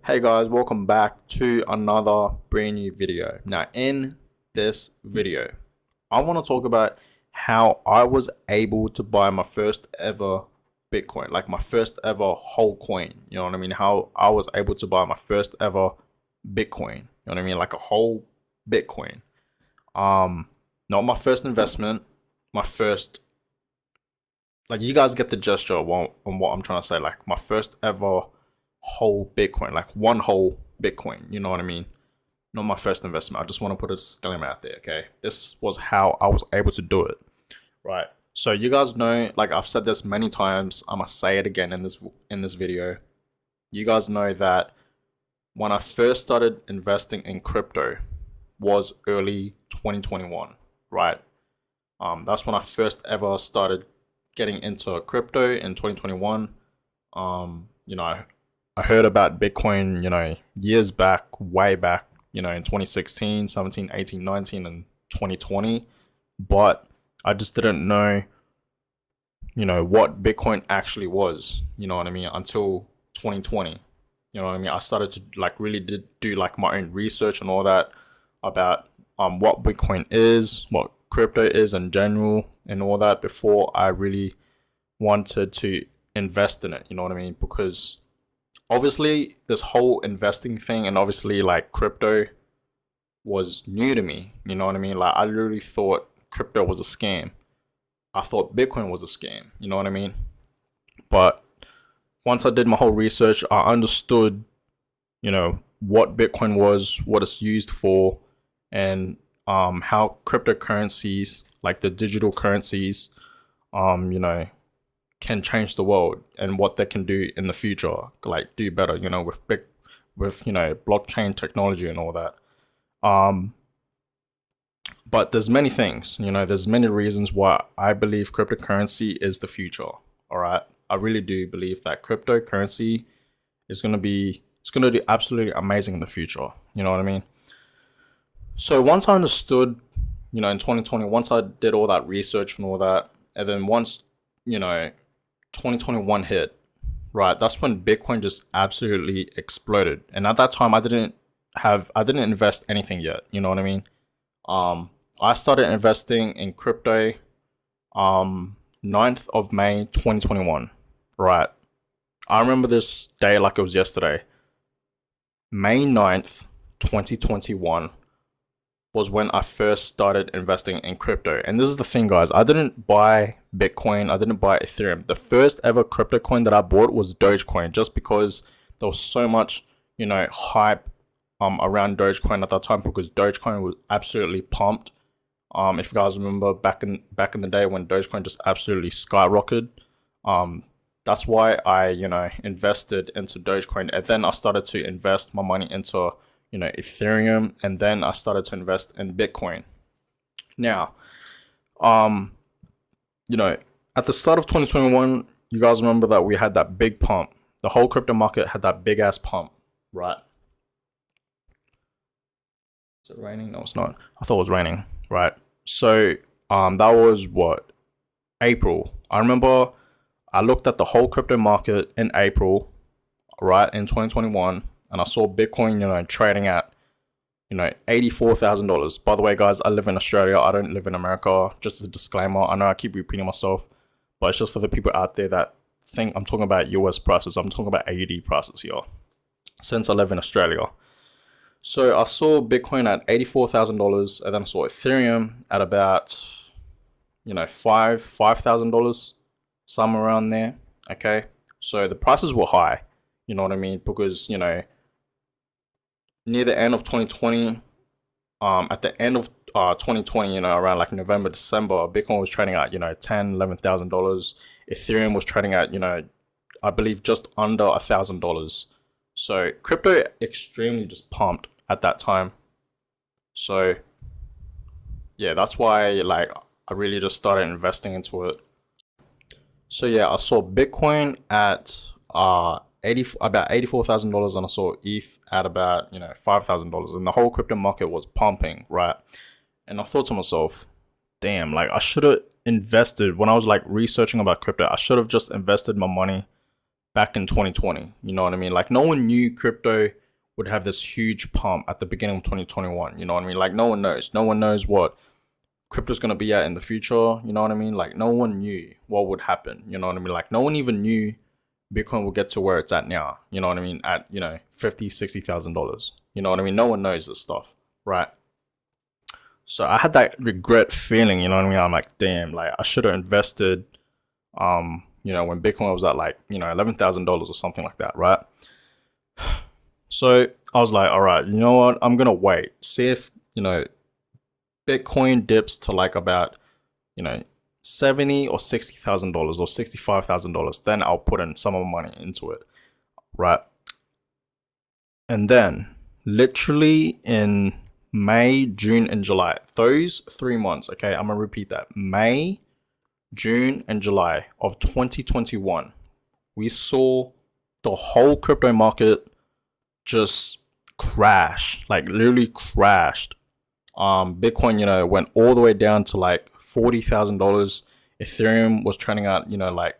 Hey guys, welcome back to another brand new video. Now, in this video, I want to talk about how I was able to buy my first ever Bitcoin, like my first ever whole coin. You know what I mean? How I was able to buy my first ever Bitcoin. You know what I mean? Like a whole Bitcoin. Um, Not my first investment, my first, like, you guys get the gesture on what I'm trying to say. Like my first ever whole Bitcoin, like one whole Bitcoin. You know what I mean? Not my first investment. I just want to put a disclaimer out there. Okay, this was how I was able to do it. Right. So you guys know, like I've said this many times. I must say it again in this video. You guys know that when I first started investing in crypto was early 2021. Right. That's when I first ever started getting into crypto in 2021. I heard about Bitcoin, years back, way back, in 2016, 17, 18, 19, and 2020. But I just didn't know, what Bitcoin actually was, you know what I mean, until 2020. You know what I mean? I started to like really did do like my own research and all that about what Bitcoin is, what crypto is in general, and all that before I really wanted to invest in it. You know what I mean? Because obviously this whole investing thing and obviously like crypto was new to me. You know what I mean? Like I literally thought crypto was a scam. I thought Bitcoin was a scam. You know what I mean? But once I did my whole research, I understood, what Bitcoin was, what it's used for, and how cryptocurrencies, like the digital currencies, um, you know, can change the world and what they can do in the future, like do better, with blockchain technology and all that. Um, but there's many things, there's many reasons why I believe cryptocurrency is the future. All right, I really do believe that cryptocurrency it's gonna do absolutely amazing in the future. You know what I mean? So once I understood, in 2020, once I did all that research and all that, and then once you know 2021 hit, right? That's when Bitcoin just absolutely exploded. And at that time, I didn't invest anything yet. You know what I mean? Um, I started investing in crypto, 9th of May 2021. Right. I remember this day like it was yesterday. May 9th, 2021 was when I first started investing in crypto. And this is the thing, guys. I didn't buy Bitcoin. I didn't buy Ethereum. The first ever crypto coin that I bought was Dogecoin, just because there was so much, hype around Dogecoin at that time, because Dogecoin was absolutely pumped. If you guys remember back in the day when Dogecoin just absolutely skyrocketed. That's why I, invested into Dogecoin, and then I started to invest my money into, Ethereum, and then I started to invest in Bitcoin. Now, um, you know, at the start of 2021, you guys remember that we had that big pump. The whole crypto market had that big ass pump, right? Is it raining? No, it's not. I thought it was raining, right? So, that was what, April. I remember I looked at the whole crypto market in April, right, in 2021, and I saw Bitcoin, trading at, $84,000. By the way, guys, I live in Australia. I don't live in America. Just a disclaimer. I know I keep repeating myself, but it's just for the people out there that think I'm talking about US prices. I'm talking about AUD prices here, since I live in Australia. So I saw Bitcoin at $84,000, and then I saw Ethereum at about, $5,000, somewhere around there. Okay, so the prices were high. You know what I mean? Because near the end of 2020, at the end of 2020, around like November, December, Bitcoin was trading at $10,000, $11,000. Ethereum was trading at I believe just under $1,000. So crypto extremely just pumped at that time. So yeah, that's why like I really just started investing into it. So yeah, I saw Bitcoin at 84,000 dollars, and I saw ETH at about $5,000, and the whole crypto market was pumping, right? And I thought to myself, damn, like I should have invested when I was like researching about crypto. I should have just invested my money back in 2020. You know what I mean? Like no one knew crypto would have this huge pump at the beginning of 2021. You know what I mean? Like no one knows. No one knows what crypto's gonna be at in the future. You know what I mean? Like no one knew what would happen. You know what I mean? Like no one even knew Bitcoin will get to where it's at now. You know what I mean? At $50,000, $60,000. You know what I mean? No one knows this stuff, right? So I had that regret feeling. You know what I mean? I'm like, damn, like I should have invested. When Bitcoin was at like $11,000 or something like that, right? So I was like, all right, you know what? I'm gonna wait, see if Bitcoin dips to like about you know $70,000 or $60,000 or $65,000. Then I'll put in some of my money into it, right? And then literally in May, June, and July, those 3 months. Okay, I'm gonna repeat that: May, June, and July of 2021. We saw the whole crypto market just crash, like literally crashed. Bitcoin, went all the way down to like $40,000. Ethereum was trending at, like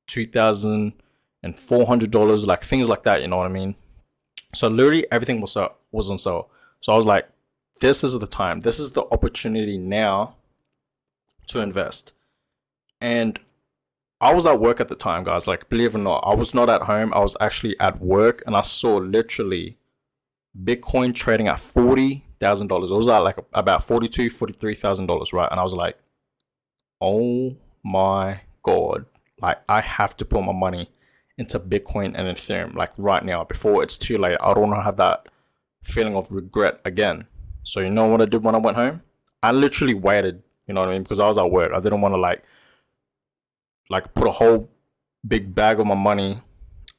$2,400, like things like that. You know what I mean? So literally everything was on sale. So I was like, this is the time. This is the opportunity now to invest. And I was at work at the time, guys. Like, believe it or not, I was not at home. I was actually at work, and I saw literally Bitcoin trading at $40,000. It was at like about $43,000, right? And I was like, oh my god, like I have to put my money into Bitcoin and Ethereum like right now before it's too late. I don't want to have that feeling of regret again. So you know what I did when I went home? I literally waited. You know what I mean? Because I was at work. I didn't want to like put a whole big bag of my money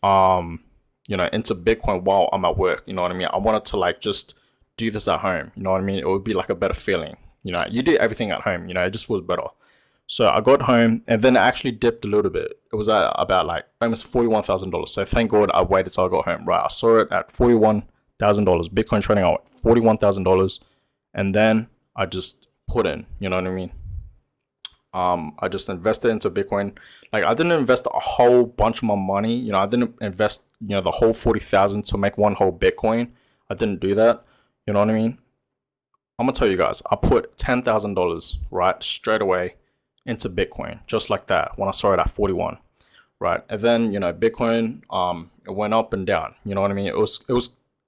into Bitcoin while I'm at work. You know what I mean? I wanted to like just do this at home. You know what I mean? It would be like a better feeling. You do everything at home, it just feels better. So I got home and then it actually dipped a little bit. It was at about like almost $41,000. So thank God I waited till I got home. Right. I saw it at $41,000. Bitcoin trading out $41,000. And then I just put in, you know what I mean? I just invested into Bitcoin. Like I didn't invest a whole bunch of my money. I didn't invest, the whole 40,000 to make one whole Bitcoin. I didn't do that. You know what I mean? I'm gonna tell you guys, I put $10,000 right straight away into Bitcoin, just like that when I saw it at 41, right? And then Bitcoin, it went up and down. You know what I mean? It was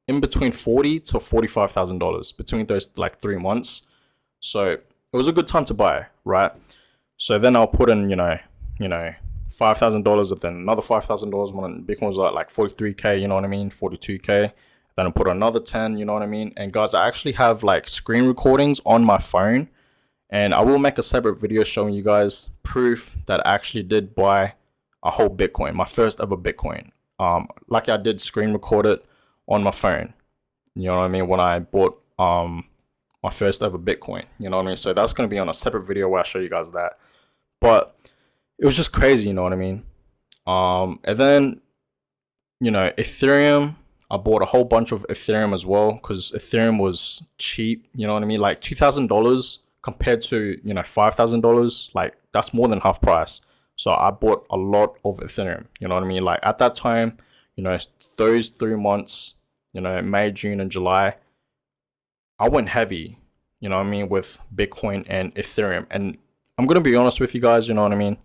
in between $40,000 to $45,000 between those like 3 months. So it was a good time to buy, right? So then I'll put in, $5,000 and then another $5,000 when Bitcoin was like 43K, you know what I mean? 42K. Then I put another 10, you know what I mean? And guys, I actually have like screen recordings on my phone, and I will make a separate video showing you guys proof that I actually did buy a whole Bitcoin, my first ever Bitcoin. Like I did screen record it on my phone. You know what I mean? When I bought my first ever Bitcoin, you know what I mean? So that's going to be on a separate video where I show you guys that. But it was just crazy, you know what I mean? And then, Ethereum, I bought a whole bunch of Ethereum as well because Ethereum was cheap, you know what I mean? Like $2,000 compared to, $5,000, like that's more than half price. So I bought a lot of Ethereum, you know what I mean? Like at that time, those 3 months, May, June, and July, I went heavy, you know what I mean, with Bitcoin and Ethereum. And I'm gonna be honest with you guys, you know what I mean?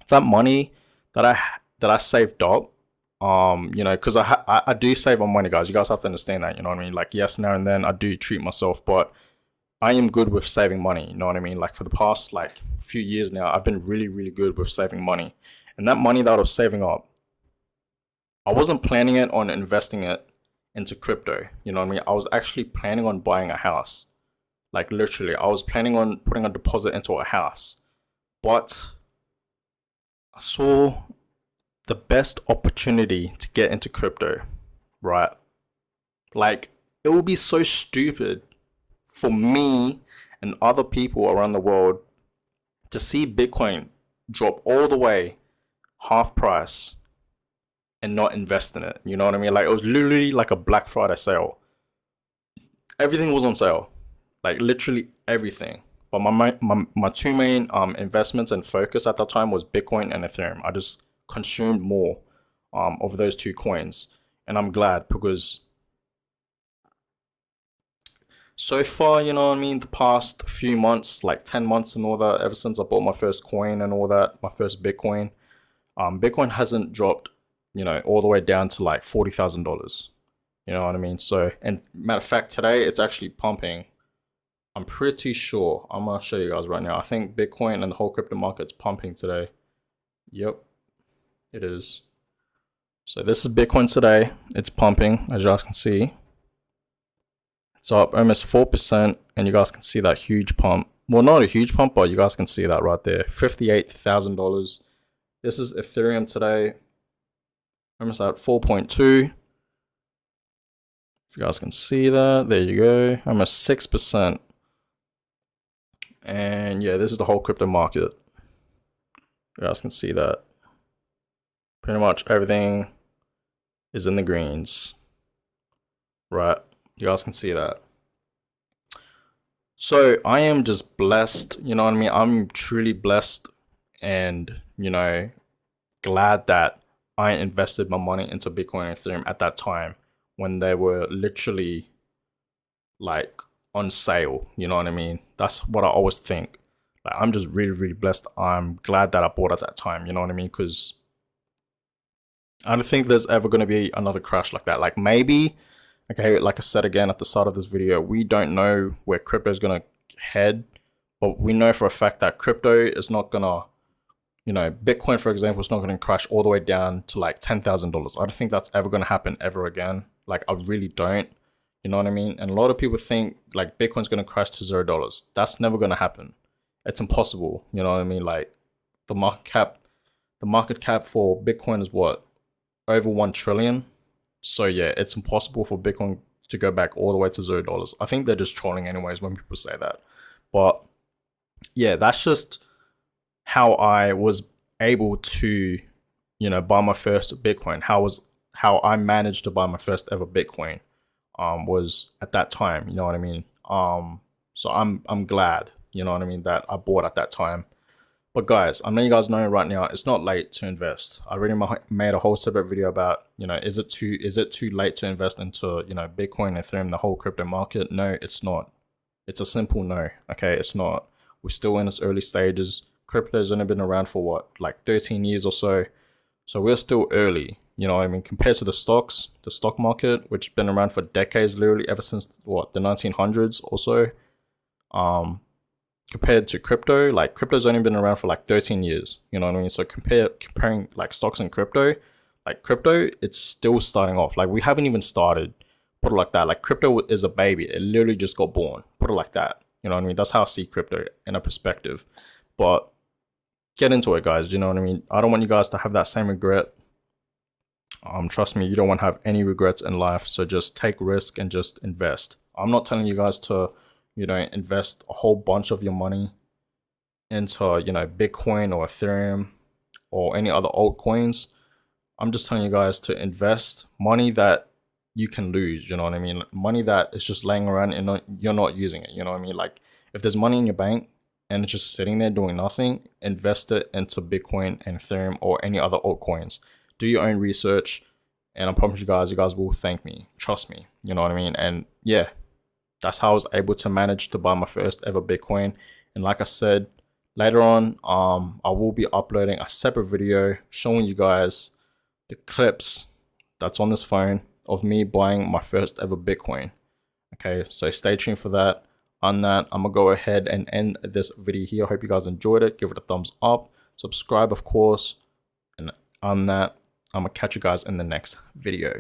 That money that I saved up, because I do save on money, guys. You guys have to understand that, you know what I mean? Like yes, now and then I do treat myself, but I am good with saving money, you know what I mean? Like for the past like few years now, I've been really, really good with saving money. And that money that I was saving up, I wasn't planning it on investing it into crypto, you know what I mean? I was actually planning on buying a house. Like literally, I was planning on putting a deposit into a house. But I saw the best opportunity to get into crypto, right? Like it would be so stupid for me and other people around the world to see Bitcoin drop all the way half price and not invest in it. You know what I mean? Like it was literally like a Black Friday sale. Everything was on sale, like literally everything. But my two main investments and focus at that time was Bitcoin and Ethereum. I just consumed more of those two coins. And I'm glad because so far, you know what I mean, the past few months, like 10 months and all that, ever since I bought my first coin and all that, my first Bitcoin, Bitcoin hasn't dropped, all the way down to like $40,000. You know what I mean? So, and matter of fact, today it's actually pumping. I'm pretty sure. I'm gonna show you guys right now. I think Bitcoin and the whole crypto market's pumping today. Yep, it is. So this is Bitcoin today. It's pumping, as you guys can see. It's up almost 4%, and you guys can see that huge pump. Well, not a huge pump, but you guys can see that right there. $58,000. This is Ethereum today. Almost at 4.2. If you guys can see that, there you go. Almost 6%. And yeah, this is the whole crypto market. You guys can see that. Pretty much everything is in the greens. Right. You guys can see that. So I am just blessed, you know what I mean? I'm truly blessed and, glad that I invested my money into Bitcoin and Ethereum at that time when they were literally like on sale, you know what I mean? That's what I always think. Like, I'm just really, really blessed. I'm glad that I bought at that time, you know what I mean? Because I don't think there's ever going to be another crash like that. Like maybe, okay, like I said again at the start of this video, we don't know where crypto is going to head, but we know for a fact that crypto is not going to, Bitcoin, for example, is not going to crash all the way down to like $10,000. I don't think that's ever going to happen ever again. Like, I really don't. You know what I mean? And a lot of people think like Bitcoin's going to crash to $0. That's never going to happen. It's impossible. You know what I mean? Like the market cap for Bitcoin is what? Over 1 trillion. So yeah, it's impossible for Bitcoin to go back all the way to $0. I think they're just trolling anyways when people say that. But yeah, that's just how I was able to, buy my first Bitcoin. How I managed to buy my first ever Bitcoin was at that time, you know what I mean? So I'm glad, you know what I mean, that I bought at that time. But guys, I know you guys know right now it's not late to invest. I already made a whole separate video about, is it too late to invest into, Bitcoin, Ethereum, the whole crypto market? No, it's not. It's a simple no. Okay, it's not. We're still in its early stages. Crypto has only been around for what, like 13 years or so. So we're still early, you know what I mean, compared to the stock market, which has been around for decades, literally ever since what, the 1900s or so. Compared to crypto, like crypto's only been around for like 13 years, you know what I mean? So comparing like stocks and crypto, like crypto, it's still starting off. Like we haven't even started, put it like that. Like crypto is a baby. It literally just got born, put it like that. You know what I mean? That's how I see crypto in a perspective. But get into it, guys. You know what I mean? I don't want you guys to have that same regret. Trust me, you don't want to have any regrets in life. So just take risk and just invest. I'm not telling you guys to, invest a whole bunch of your money into, Bitcoin or Ethereum or any other altcoins. I'm just telling you guys to invest money that you can lose, you know what I mean? Money that is just laying around and you're not using it, you know what I mean? Like if there's money in your bank and it's just sitting there doing nothing, invest it into Bitcoin and Ethereum or any other altcoins. Do your own research, and I promise you guys will thank me. Trust me, you know what I mean? And yeah, that's how I was able to manage to buy my first ever Bitcoin. And like I said, later on, I will be uploading a separate video showing you guys the clips that's on this phone of me buying my first ever Bitcoin. Okay, so stay tuned for that. On that, I'm gonna go ahead and end this video here. I hope you guys enjoyed it. Give it a thumbs up, subscribe, of course. And on that, I'm gonna catch you guys in the next video.